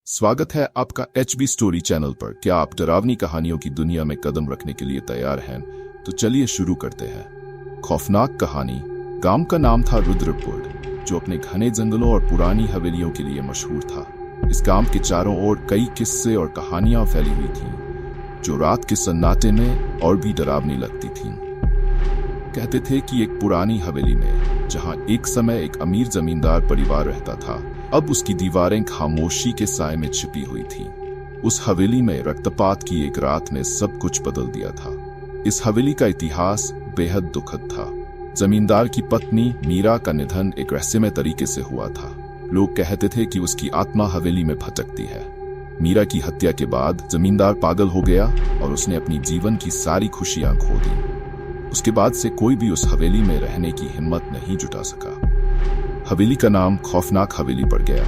स्वागत है आपका HB स्टोरी चैनल पर। क्या आप डरावनी कहानियों की दुनिया में कदम रखने के लिए तैयार हैं? तो चलिए शुरू करते हैं। खौफनाक कहानी। गांव का नाम था रुद्रपुर, जो अपने घने जंगलों और पुरानी हवेलियों के लिए मशहूर था। इस गांव के चारों ओर कई किस्से और कहानियां फैली हुई थीं, जो रात के सन्नाटे में और भी डरावनी लगती थीं। कहते थे कि एक पुरानी हवेली में, जहां एक समय एक अमीर जमींदार परिवार रहता था, अब उसकी दीवारें खामोशी के साए में छिपी हुई थीं। उस हवेली में रक्तपात की एक रात ने सब कुछ बदल दिया था। इस हवेली का इतिहास बेहद दुखद था। जमींदार की पत्नी मीरा का निधन एक रहस्यमय तरीके से हुआ था। लोग कहते थे कि उसकी आत्मा हवेली में भटकती है। मीरा की हत्या के बाद जमींदार पागल हो गया और उसने अपनी जीवन की सारी खुशियां खो दी। उसके बाद से कोई भी उस हवेली में रहने की हिम्मत नहीं जुटा सका। हवेली का नाम खौफनाक हवेली पड़ गया।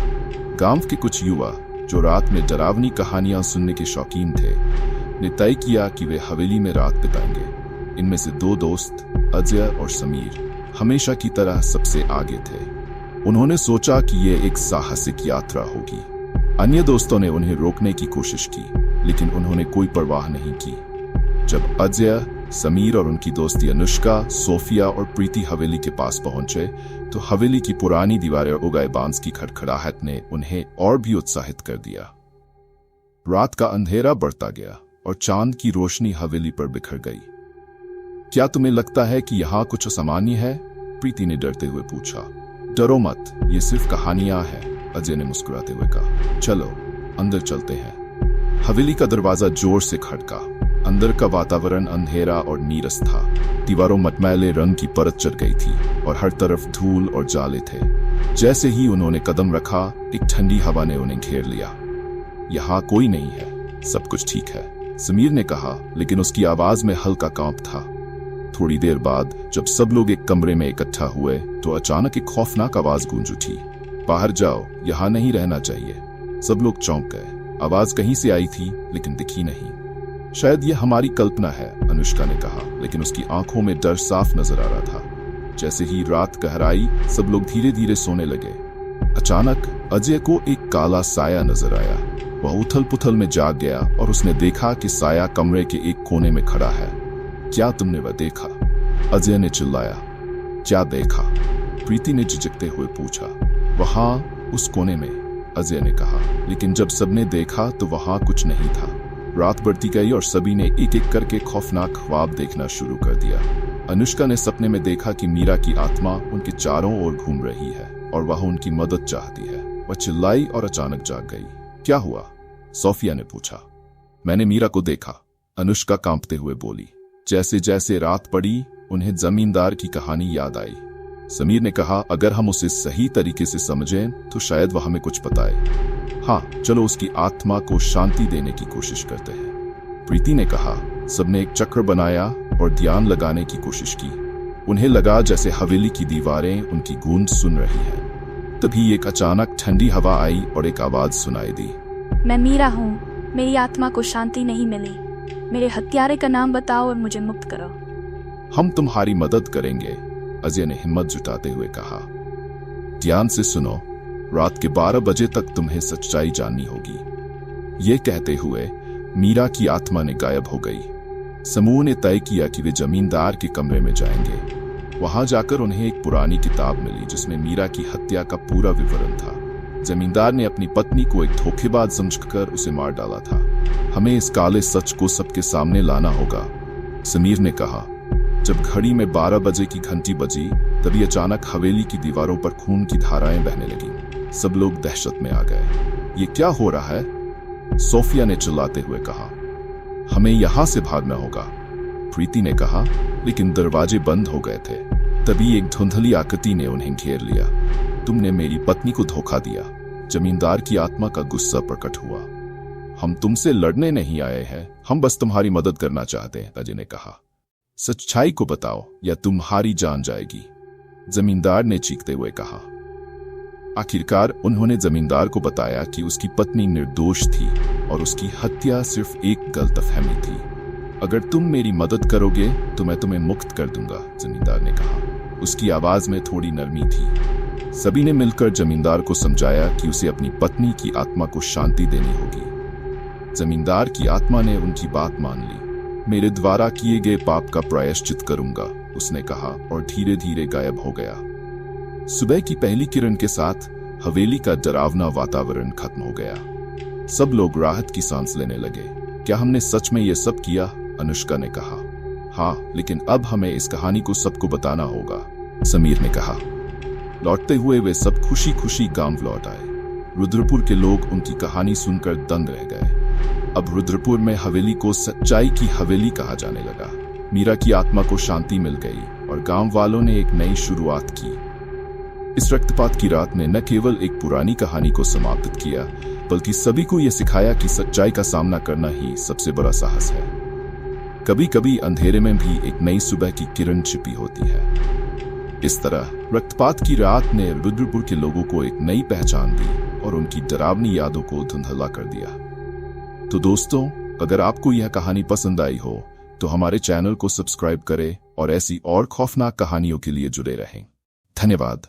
गांव के कुछ युवा, जो रात में डरावनी कहानियां सुनने के शौकीन थे, ने तय किया कि वे हवेली में रात बिताएंगे। इनमें से दो दोस्त, अजय और समीर, हमेशा की तरह सबसे आगे थे। उन्होंने सोचा कि ये एक साहसिक यात्रा होगी। अन्य दोस्तों ने उन्हें रोकने की कोशिश की, लेकिन उन्होंने कोई परवाह नहीं की। जब अजय, समीर और उनकी दोस्ती अनुष्का, सोफिया और प्रीति हवेली के पास पहुंचे, तो हवेली की पुरानी दीवारें और उगाए बांस की खड़खड़ाहट ने उन्हें और भी उत्साहित कर दिया। रात का अंधेरा बढ़ता गया और चांद की रोशनी हवेली पर बिखर गई। क्या तुम्हें लगता है कि यहाँ कुछ असामान्य है? प्रीति ने डरते हुए पूछा। डरो मत, ये सिर्फ कहानियां हैं, अजय ने मुस्कुराते हुए कहा। चलो अंदर चलते हैं। हवेली का दरवाजा जोर से खड़का। अंदर का वातावरण अंधेरा और नीरस था। दीवारों मटमैले रंग की परत चढ़ गई थी और हर तरफ धूल और जाले थे। जैसे ही उन्होंने कदम रखा, एक ठंडी हवा ने उन्हें घेर लिया। यहाँ कोई नहीं है, सब कुछ ठीक है, समीर ने कहा, लेकिन उसकी आवाज में हल्का कांप था। थोड़ी देर बाद जब सब लोग एक कमरे में इकट्ठा हुए, तो अचानक एक खौफनाक आवाज गूंज उठी। बाहर जाओ, यहाँ नहीं रहना चाहिए। सब लोग चौंक गए। आवाज कहीं से आई थी, लेकिन दिखी नहीं। शायद यह हमारी कल्पना है, अनुष्का ने कहा, लेकिन उसकी आंखों में डर साफ नजर आ रहा था। जैसे ही रात गहराई, सब लोग धीरे धीरे सोने लगे। अचानक अजय को एक काला साया नजर आया। वह उथल पुथल में जाग गया और उसने देखा कि साया कमरे के एक कोने में खड़ा है। क्या तुमने वह देखा? अजय ने चिल्लाया। क्या देखा? प्रीति ने झिझकते हुए पूछा। वहां उस कोने में, अजय ने कहा, लेकिन जब सबने देखा तो वहां कुछ नहीं था। रात बढ़ती गई और सभी ने एक एक करके खौफनाक ख्वाब देखना शुरू कर दिया। अनुष्का ने सपने में देखा कि मीरा की आत्मा उनके चारों ओर घूम रही है और वह उनकी मदद चाहती है। वह चिल्लाई और अचानक जाग गई। क्या हुआ? सोफिया ने पूछा। मैंने मीरा को देखा, अनुष्का कांपते हुए बोली। जैसे जैसे रात पड़ी, उन्हें जमींदार की कहानी याद आई। समीर ने कहा, अगर हम उसे सही तरीके से समझें तो शायद वह हमें कुछ बताए। हाँ, चलो उसकी आत्मा को शांति देने की कोशिश करते हैं। प्रीति ने कहा। सबने एक चक्र बनाया और ध्यान लगाने की कोशिश की। उन्हें लगा जैसे हवेली की दीवारें उनकी गूंज सुन रही हैं। तभी एक अचानक ठंडी हवा आई और एक आवाज सुनाई दी। मैं मीरा हूँ, मेरी आत्मा को शांति नहीं मिली। मेरे हत्यारे का नाम बताओ और मुझे मुक्त करो। हम तुम्हारी मदद करेंगे, अजय ने हिम्मत जुटाते हुए कहा। ध्यान से सुनो, रात के 12 बजे तक तुम्हें सच्चाई जाननी होगी। ये कहते हुए मीरा की आत्मा ने गायब हो गई। समूह ने तय किया कि वे जमींदार के कमरे में जाएंगे। वहां जाकर उन्हें एक पुरानी किताब मिली, जिसमें मीरा की हत्या का पूरा विवरण था। जमींदार ने अपनी पत्नी को एक धोखेबाज समझकर उसे मार डाला था। हमें इस काले सच को सबके सामने लाना होगा, समीर ने कहा। जब घड़ी में 12 बजे की घंटी बजी, तभी अचानक हवेली की दीवारों पर खून की धाराएं बहने लगीं। सब लोग दहशत में आ गए। ये क्या हो रहा है? सोफिया ने चिल्लाते हुए कहा। हमें यहां से भागना होगा, प्रीति ने कहा, लेकिन दरवाजे बंद हो गए थे। तभी एक धुंधली आकृति ने उन्हें घेर लिया। तुमने मेरी पत्नी को धोखा दिया, जमींदार की आत्मा का गुस्सा प्रकट हुआ। हम तुमसे लड़ने नहीं आए हैं, हम बस तुम्हारी मदद करना चाहते हैं, अजय ने कहा। सच्चाई को बताओ या तुम्हारी जान जाएगी, जमींदार ने चीखते हुए कहा। आखिरकार उन्होंने जमींदार को बताया कि उसकी पत्नी निर्दोष थी और उसकी हत्या सिर्फ एक गलतफहमी थी। अगर तुम मेरी मदद करोगे तो मैं तुम्हें मुक्त कर दूंगा, जमींदार ने कहा। उसकी आवाज में थोड़ी नरमी थी। सभी ने मिलकर जमींदार को समझाया कि उसे अपनी पत्नी की आत्मा को शांति देनी होगी। जमींदार की आत्मा ने उनकी बात मान ली। मेरे द्वारा किए गए पाप का प्रायश्चित करूंगा, उसने कहा और धीरे धीरे गायब हो गया। सुबह की पहली किरण के साथ हवेली का डरावना वातावरण खत्म हो गया। सब लोग राहत की सांस लेने लगे। क्या हमने सच में ये सब किया? अनुष्का ने कहा। हाँ, लेकिन अब हमें इस कहानी को सबको बताना होगा, समीर ने कहा। लौटते हुए वे सब खुशी खुशी गांव लौट आए। रुद्रपुर के लोग उनकी कहानी सुनकर दंग रह गए। अब रुद्रपुर में हवेली को सच्चाई की हवेली कहा जाने लगा। मीरा की आत्मा को शांति मिल गई और गांव वालों ने एक नई शुरुआत की। इस रक्तपात की रात ने न केवल एक पुरानी कहानी को समाप्त किया, बल्कि सभी को यह सिखाया कि सच्चाई का सामना करना ही सबसे बड़ा साहस है। कभी कभी अंधेरे में भी एक नई सुबह की किरण छिपी होती है। इस तरह रक्तपात की रात ने रुद्रपुर के लोगों को एक नई पहचान दी और उनकी डरावनी यादों को धुंधला कर दिया। तो दोस्तों, अगर आपको यह कहानी पसंद आई हो तो हमारे चैनल को सब्सक्राइब करें और ऐसी और खौफनाक कहानियों के लिए जुड़े रहें। धन्यवाद।